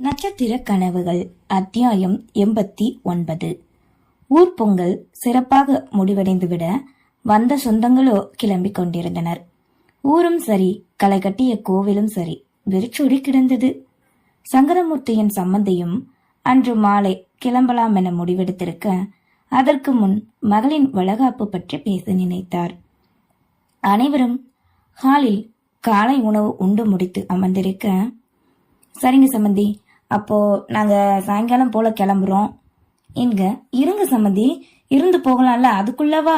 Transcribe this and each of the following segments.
நட்சத்திர கனவுகள் அத்தியாயம் 89. ஊர்பொங்கல் சிறப்பாக முடிவடைந்துவிட வந்த சொந்தங்களோ கிளம்பிக் கொண்டிருந்தனர். ஊரும் சரி, களை கட்டிய கோவிலும் சரி வெறிச்சொடி கிடந்தது. சங்கரமூர்த்தியின் சம்பந்தியும் அன்று மாலை கிளம்பலாம் என முடிவெடுத்திருக்க, அதற்கு முன் மகளின் வளகாப்பு பற்றி பேச நினைத்தார். அனைவரும் ஹாலில் காலை உணவு உண்டு முடித்து அமர்ந்திருக்க, சரிங்க சம்பந்தி, அப்போ நாங்க சாயங்காலம் போல கிளம்புறோம். எங்க இருங்க சம்பந்தி, இருந்து போகலாம்ல, அதுக்குள்ளவா?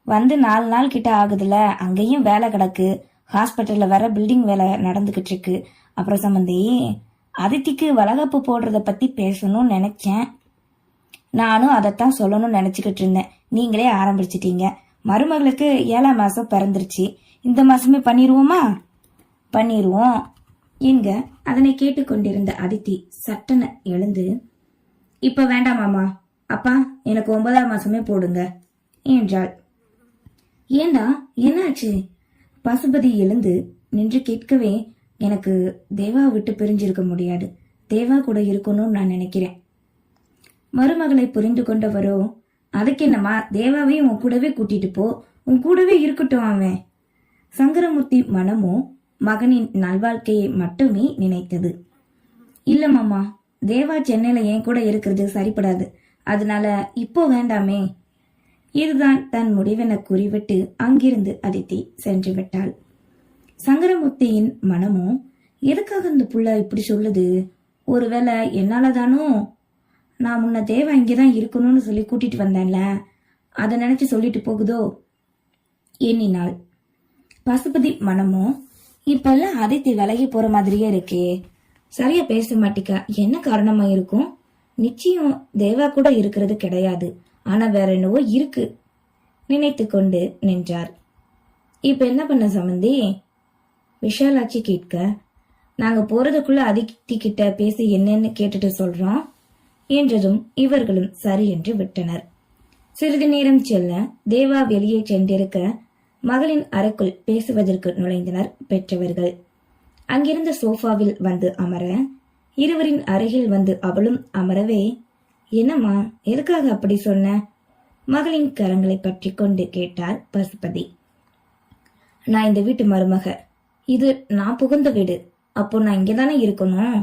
வந்து 4 நாள் கிட்ட ஆகுதுல, அங்கேயும் வேலை கிடக்கு, ஹாஸ்பிட்டல்ல வேற பில்டிங் வேலை நடந்துகிட்டு இருக்கு. அப்புறம் சம்பந்தி, அதித்திக்கு வளகாப்பு போடுறத பத்தி பேசணும்னு நினைச்சேன். நானும் அதைத்தான் சொல்லணும்னு நினைச்சுக்கிட்டு இருந்தேன். நீங்களே ஆரம்பிச்சிட்டீங்க. மருமகளுக்கு 7ஆம் மாசம் பிறந்துருச்சு. இந்த மாசமே பண்ணிடுவோமா? பண்ணிடுவோம் எங்க. அதனை கேட்டுக்கொண்டிருந்த அதித்தி சட்டன எழுந்து, இப்ப வேண்டாம் மாமா, அப்பா எனக்கு 9ஆம் மாசமே போடுங்க என்றாள். ஏண்டா, என்னாச்சு? பசுபதி எழுந்து நின்று கேட்கவே, எனக்கு தேவா விட்டு பிரிஞ்சிருக்க முடியாது, தேவா கூட இருக்கணும்னு நான் நினைக்கிறேன். மருமகளை புரிந்து கொண்டவரோ, அதுக்கு என்னம்மா, தேவாவையும் உன் கூடவே கூட்டிட்டு போ, உன் கூடவே இருக்கட்டும் அவன். சங்கரமூர்த்தி மனமோ மகனின் நல்வாழ்க்கையை மட்டுமே நினைத்தது. இல்ல மாமா, தேவா சென்னையில என் கூட இருக்கிறது சரிப்படாது, அதனால இப்போ வேண்டாமே. இதுதான் தன் முடிவென கூறிவிட்டு அங்கிருந்து அதித்தி சென்று விட்டாள். சங்கரமூர்த்தியின் மனமோ, எதுக்காக இந்த புள்ள இப்படி சொல்லுது? ஒருவேளை என்னாலதானோ? நான் முன்ன தேவா இங்கதான் இருக்கணும்னு சொல்லி கூட்டிட்டு வந்தேன்ல, அதை நினைச்சு சொல்லிட்டு போகுதோ எண்ணினாள். பசுபதி மனமோ, இப்பெல்லாம் அதித்தி விலகி போற மாதிரியே இருக்கே, சரியா பேச மாட்டிக்கா, என்ன காரணமா இருக்கும்? நிச்சயம் தேவா கூட இருக்கிறது கிடையாது, ஆனா வேற என்னவோ இருக்கு நினைத்து கொண்டு நின்றார். இப்ப என்ன பண்ண சம்பந்தி? விஷாலாட்சி கேட்க, நாங்க போறதுக்குள்ள அதித்தி கிட்ட பேசி என்னன்னு கேட்டுட்டு சொல்றோம் என்றதும் இவர்களும் சரி என்று விட்டனர். சிறிது நேரம் செல்ல தேவா வெளியே சென்றிருக்க, மகளின் அறைக்குள் பேசுவதற்கு நுழைந்தனர் பெற்றவர்கள். அங்கிருந்த சோஃபாவில் வந்து அமர, இருவரின் அருகில் வந்து அவளும் அமரவே, என்னம்மா, எதுக்காக அப்படி சொன்ன? மகளின் கரங்களை பற்றி கொண்டு கேட்டார் பசுபதி. நான் இந்த வீட்டு மருமக, இது நான் புகுந்த வீடு, அப்போ நான் இங்கதானே இருக்கணும்.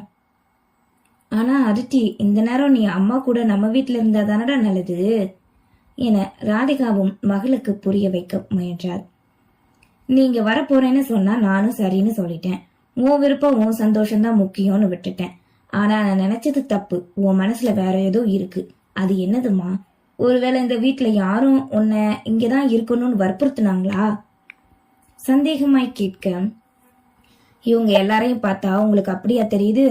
ஆனா அதித்தி, இந்த நேரம் நீ அம்மா கூட நம்ம வீட்டுல இருந்தா தானடா நல்லது என ராதிகாவும் மகளுக்கு புரிய வைக்க முயன்றார். நீங்க வரப்போறேன்னு சொன்னா நானும் சரின்னு சொல்லிட்டேன். உன் விருப்பம், உன் சந்தோஷம்தான் முக்கியம்னு விட்டுட்டேன். ஆனா நான் நினைச்சது தப்பு. உன் மனசுல வேற ஏதோ இருக்கு. அது என்னதுமா? ஒருவேளை இந்த வீட்டுல யாரும் உன்னை இங்கதான் இருக்கணும்னு வற்புறுத்தினாங்களா? சந்தேகமாய் கேட்க, இவங்க எல்லாரையும் பார்த்தா உங்களுக்கு அப்படியா தெரியுது?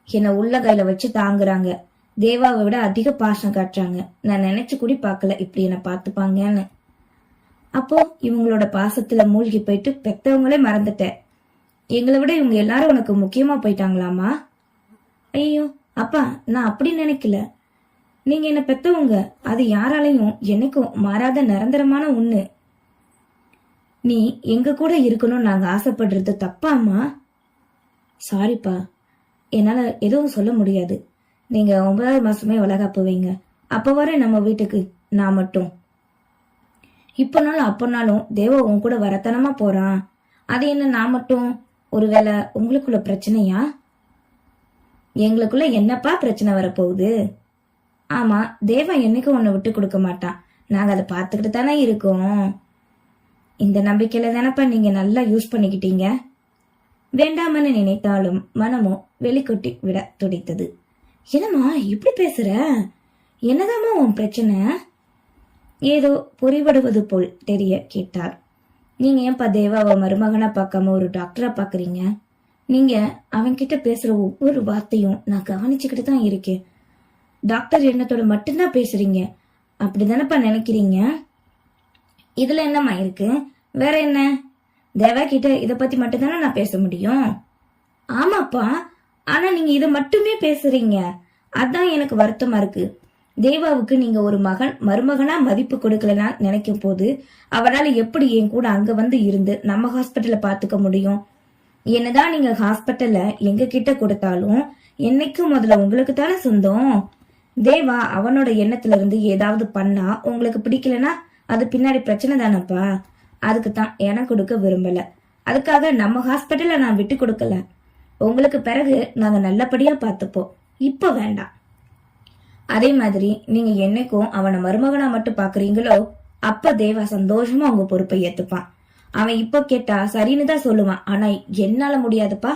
என்னை உள்ள கையில வச்சு தாங்குறாங்க, தேவாவை விட அதிக பாசம் காட்டுறாங்க. நான் நினைச்சு கூட பார்க்கல இப்படி என்ன பார்த்துப்பாங்கன்னு. அப்போ இவங்களோட பாசத்துல மூழ்கி போயிட்டு பெத்தவங்களே மறந்துட்டேன். எங்களை விட இவங்க எல்லாரும் உனக்கு முக்கியமா போயிட்டாங்களாமா? ஐயோ அப்பா, நான் அப்படி நினைக்கல. நீங்க என்ன பெத்தவங்க, அது யாராலையும் என்னைக்கும் மாறாத நிரந்தரமான ஒண்ணு. நீ எங்க கூட இருக்கணும்னு நாங்க ஆசைப்படுறது தப்பாமா? சாரிப்பா, என்னால எதுவும் சொல்ல முடியாது. நீங்க 9ஆவது மாசமே வளகாப்பு வைங்க, அப்ப வர நம்ம வீட்டுக்கு நான் மட்டும். இப்பனாலும் அப்பனாலும் தேவா உன் கூட வரத்தனமா போறான், அது என்ன நான் மட்டும்? ஒருவேளை உங்களுக்குள்ள பிரச்சனையா? எங்களுக்குள்ள என்னப்பா பிரச்சனை வரப்போகுது? ஆமா, தேவா என்னைக்கும் உன்னை விட்டு கொடுக்க மாட்டான், நாங்க அதை பார்த்துக்கிட்டு தானே இருக்கோம். இந்த நம்பிக்கையில தானப்பா நீங்க நல்லா யூஸ் பண்ணிக்கிட்டீங்க. வேண்டாமன்னு நினைத்தாலும் மனமோ வெளிக்கொட்டி விட துடித்தது. என்னம்மா இப்படி பேசுற? என்னதாம்மா உன் பிரச்சனை? ஏதோ புரிபடுவது போல் தெரிய கேட்டார். நீங்க ஏன்பா தேவாவை மருமகனா பார்க்காம ஒரு டாக்டரா பாக்குறீங்க? நீங்க அவன்கிட்ட பேசுற ஒவ்வொரு வார்த்தையும் நான் கவனிச்சுக்கிட்டு தான் இருக்கேன். டாக்டர் எண்ணத்தோட மட்டும்தான் பேசுறீங்க, அப்படிதானப்பா நினைக்கிறீங்க? இதுல என்னம்மா இருக்கு? வேற என்ன? தேவா கிட்ட இத பத்தி மட்டும்தானே நான் பேச முடியும். ஆமாப்பா, ஆனா நீங்க இத மட்டுமே பேசுறீங்க, அதான் எனக்கு வருத்தமா இருக்கு. தேவாவுக்கு நீங்க ஒரு மருமகனா மதிப்பு கொடுக்கலனா நினைக்கும் போது அவரால் எப்படி என் கூட அங்க வந்து இருந்து நம்ம ஹாஸ்பிட்டல பாத்துக்க முடியும்? என்னதான் நீங்க ஹாஸ்பிட்டல்ல எங்க கிட்ட கொடுத்தாலும் என்னைக்கும் முதல்ல உங்களுக்கு தானே சொந்தம். தேவா அவனோட எண்ணத்துல இருந்து ஏதாவது பண்ணா உங்களுக்கு பிடிக்கலனா அது பின்னாடி பிரச்சனை தானப்பா. அதுக்கு தான் எனக்கு கொடுக்க விரும்பல. அதுக்காக நம்ம ஹாஸ்பிட்டல்ல நான் விட்டு கொடுக்கல. உங்களுக்கு பிறகு நாங்க நல்லபடியா பார்த்துப்போம். இப்ப வேண்டாம். அதே மாதிரி நீங்க என்னைக்கும் அவனை மருமகனா மட்டும் பாக்குறீங்களோ அப்ப தேவா சந்தோஷமா உங்க பொறுப்பை ஏத்துப்பான். அவன் இப்ப கேட்டா சரின்னு தான் சொல்லுவான். ஆனா என்னால முடியாதுப்பா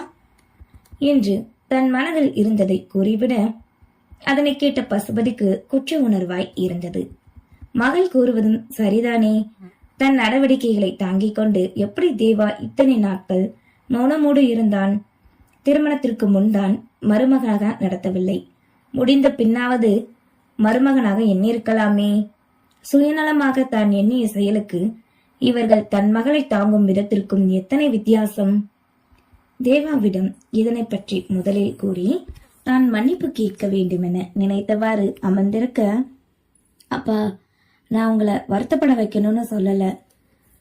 என்று தன் மனதில் இருந்ததை கூறிவிட அதனை கேட்ட பசுபதிக்கு குற்ற உணர்வாய் இருந்தது. மகள் கூறுவதும் சரிதானே. தன் நடவடிக்கைகளை தாங்கிக் கொண்டு எப்படி தேவா இத்தனை நாட்கள் மௌனமோடு இருந்தான். திருமணத்திற்கு முன்தான் மருமகனாக நடத்தவில்லை. முடிந்த பின்னாவது மருமகனாக எண்ணியிருக்கலாமே. சுயநலமாக தான் எண்ணிய செயலுக்கு இவர்கள் தன் மகளை தாங்கும் விதத்திற்கும் எத்தனை வித்தியாசம். தேவாவிடம் இதனை பற்றி முதலில் கூறி தான் மன்னிப்பு கேட்க வேண்டுமென நினைத்தவாறு அமர்ந்திருக்க, அப்பா நான் உங்களை வருத்தப்பட வைக்கணும்னு சொல்லல.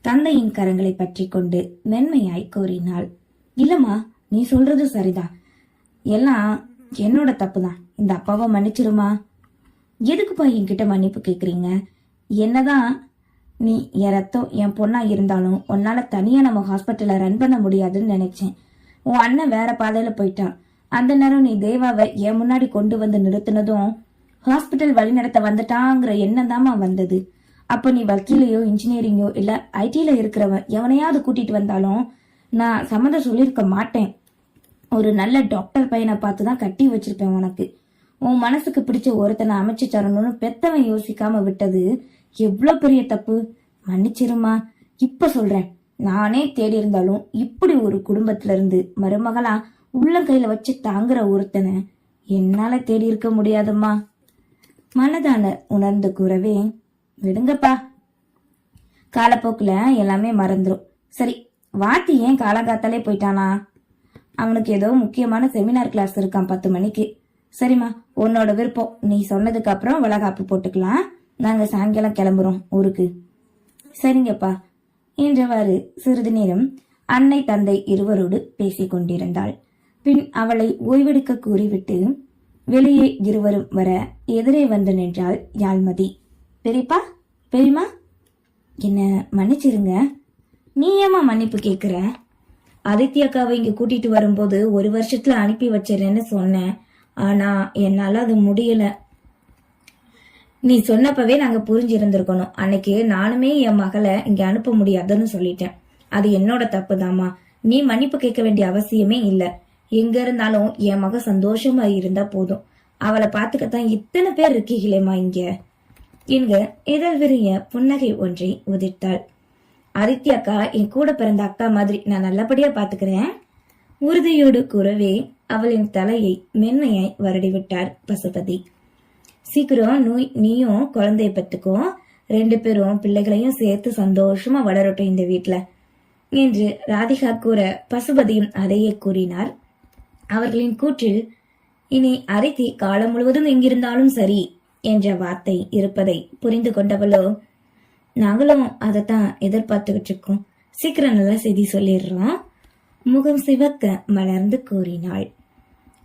தந்தையின் கரங்களை பற்றி கொண்டு மென்மையாய் கூறினாள். இல்லம்மா, நீ சொல்றது சரிதான். எல்லாம் என்னோட தப்பு தான். இந்த அப்பாவை மன்னிச்சிருமா. எதுக்குப்பா என்கிட்ட மன்னிப்பு கேக்குறீங்க? என்னதான் நீ என் ரத்தம் என் பொண்ணா இருந்தாலும் உன்னால தனியா நம்ம ஹாஸ்பிட்டல ரன் பண்ண முடியாதுன்னு நினைச்சேன். உன் அண்ணன் வேற பாதையில போயிட்டான். அந்த நேரம் நீ தேவாவை என் முன்னாடி கொண்டு வந்து நிறுத்தினதும் ஹாஸ்பிட்டல் வழி நடத்த வந்துட்டாங்கிற எண்ணம் தாமா வந்தது. அப்ப நீ வக்கீலையோ இன்ஜினியரிங்கோ இல்ல ஐடில இருக்கிறவன் எவனையாவது கூட்டிட்டு வந்தாலும் நான் சம்மந்தம் சொல்லியிருக்க மாட்டேன். ஒரு நல்ல டாக்டர் பையனை பார்த்துதான் கட்டி வச்சிருப்பேன் உனக்கு. உன் மனசுக்கு பிடிச்ச ஒருத்தனை அமைச்சு தரணும்னு பெத்தவன் யோசிக்காம விட்டது எவ்வளவு பெரிய தப்பு. மன்னிச்சிருமா. இப்ப சொல்றேன், நானே தேடி இருந்தாலும் இப்படி ஒரு குடும்பத்துல இருந்து மருமகளா உள்ள கையில வச்சு தாங்குற ஒருத்தனை என்னால தேடி இருக்க முடியாதும்மா. மனதான உணர்ந்து கூறவே, விடுங்கப்பா, காலப்போக்குல எல்லாமே மறந்துரும். சரி, வாத்தி ஏன் காலங்காத்தாலே போயிட்டானா? அவனுக்கு ஏதோ முக்கியமான செமினார் கிளாஸ் இருக்கான் 10 மணிக்கு. சரிம்மா, உன்னோட விருப்பம். நீ சொன்னதுக்கு அப்புறம் வளகாப்பு போட்டுக்கலாம். நாங்க சாயங்காலம் கிளம்புறோம் ஊருக்கு. சரிங்கப்பா என்றவாறு சிறிது நேரம் அன்னை தந்தை இருவரோடு பேசிக் கொண்டிருந்தாள். பின் அவளை ஓய்வெடுக்க கூறிவிட்டு வெளியே இருவரும் வர எதிரே வந்து நின்றாள் யாழ்மதி. பெரியப்பா, பெரியம்மா, என்ன மன்னிச்சிருங்க. நீ ஏமா மன்னிப்பு கேக்குற? அதித்தி அக்காவை இங்க கூட்டிட்டு வரும்போது 1 வருஷத்துல அனுப்பி வச்சிடறேன்னு சொன்னேன். ஆனா என்னால அது முடியல. நீ சொன்னப்பவே நாங்க புரிஞ்சிருந்திருக்கணும். அன்னைக்கு நானுமே என் மகளை இங்க அனுப்ப முடியாதுன்னு சொல்லிட்டேன். அது என்னோட தப்புதாம்மா. நீ மன்னிப்பு கேட்க வேண்டிய அவசியமே இல்ல. எங்க இருந்தாலும் என் மக சந்தோஷமா இருந்தா போதும். அவளை பாத்துக்கத்தான் இத்தனை பேர் இருக்கீங்களேம்மா இங்க என்க இதழ் விரிய புன்னகை ஒன்றை உதிர்த்தாள். அதித்தி அக்கா என் கூட பிறந்த அக்கா மாதிரி நான் நல்லபடியா பாத்துக்கிறேன் உறுதியோடு கூறவே அவளின் தலையை மென்மையாய் வருடிவிட்டார் பசுபதி. சீக்கிரம் நீயும் குழந்தைய பெத்துக்கோ. 2 பேரும் பிள்ளைகளையும் சேர்த்து சந்தோஷமா வளரட்டும் இந்த வீட்டுல என்று ராதிகா கூற பசுபதியும் அதையே கூறினார். அவர்களின் கூற்றில் இனி அதித்தி காலம் முழுவதும் எங்கிருந்தாலும் சரி என்ற வார்த்தை இருப்பதை புரிந்து கொண்டவளோ, நாங்களும் அதைத்தான் எதிர்பார்த்துக்கிட்டு இருக்கோம். சீக்கிரம் நல்ல செய்தி சொல்லிடுறோம் முகம் சிவக்க மலர்ந்து கூறினாள்.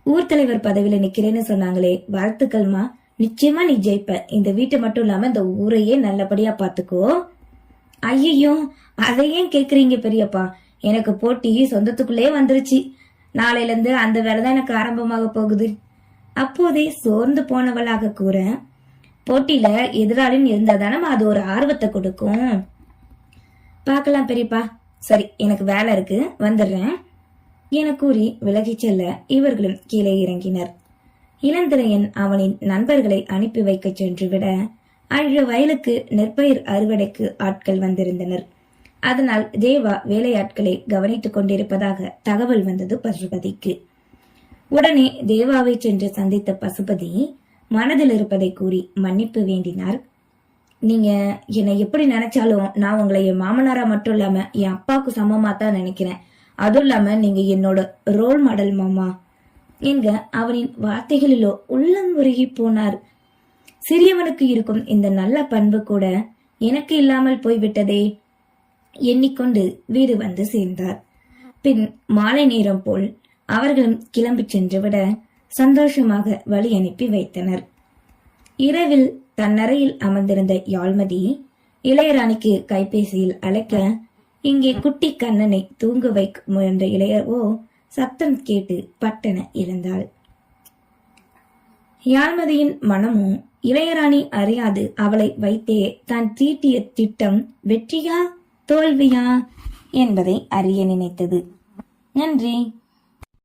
ஊர் தலைவர் பதவியில நிக்கிறேன்னு சொன்னாங்களே, வாழ்த்துக்கள்மா. நிச்சயமா நீ ஜெயிப்ப. இந்த வீட்டை மட்டும் இல்லாம இந்த ஊரையே நல்லபடியா பாத்துக்கோ. ஐயோ, அதையும் கேக்குறீங்க பெரியப்பா? எனக்கு போட்டி சொந்தத்துக்குள்ளே வந்துருச்சு. நாளையில இருந்து அந்த வேலைதான் எனக்கு ஆரம்பமாக போகுது. அப்போதே சோர்ந்து போனவளாக கூற, போட்டியில எதிராளின்னு இருந்தா தானே அது ஒரு ஆர்வத்தை கொடுக்கும். பாக்கலாம் பெரியப்பா. சரி, எனக்கு வேலை இருக்கு, வந்துடுறேன் என கூறி விலகி செல்ல இவர்களும் கீழே இறங்கினர். இளந்திரையன் அவனின் நண்பர்களை அனுப்பி வைக்க சென்று விட அன்று வயலுக்கு நெற்பயிர் அறுவடைக்கு ஆட்கள் வந்திருந்தனர். அதனால் தேவா வேலையாட்களை கவனித்துக் கொண்டிருப்பதாக தகவல் வந்தது பசுபதிக்கு. உடனே தேவாவை சென்று சந்தித்த பசுபதி மனதில் இருப்பதை கூறி மன்னிப்பு வேண்டினார். நீங்க என்னை எப்படி நினைச்சாலும் நான் உங்களை என் மாமனாரா மட்டும் இல்லாம என் அப்பாவுக்கு சமமா தான் நினைக்கிறேன். அதுவும் இல்லாம நீங்க என்னோட ரோல் மாடல் மாமா என்க அவனின் வார்த்தைகளிலோ உள்ளம் உருகி போனார். சிறியவனுக்கு இருக்கும் இந்த நல்ல பண்பு கூட எனக்கு இல்லாமல் போய்விட்டதே எண்ணிக்கொண்டு வீடு வந்து சேர்ந்தார். பின் மாலை நேரம் போல் அவர்களும் கிளம்பி சென்று விட சந்தோஷமாக வழி அனுப்பி வைத்தனர். இரவில் தன்னறையில் அமர்ந்திருந்த யாழ்மதி இளையராணிக்கு கைபேசியில் அழைக்க, இங்கே குட்டி கண்ணனை தூங்க வைக்க முயன்ற இளையவோ சத்தம் கேட்டு பட்டென எழுந்தாள். யாழ்மதியின் மனமும் இளையராணி அறியாது அவளை வைத்தே தான் தீட்டிய திட்டம் வெற்றியா தோல்வியா என்பதை அறிய நினைத்தது. நன்றி.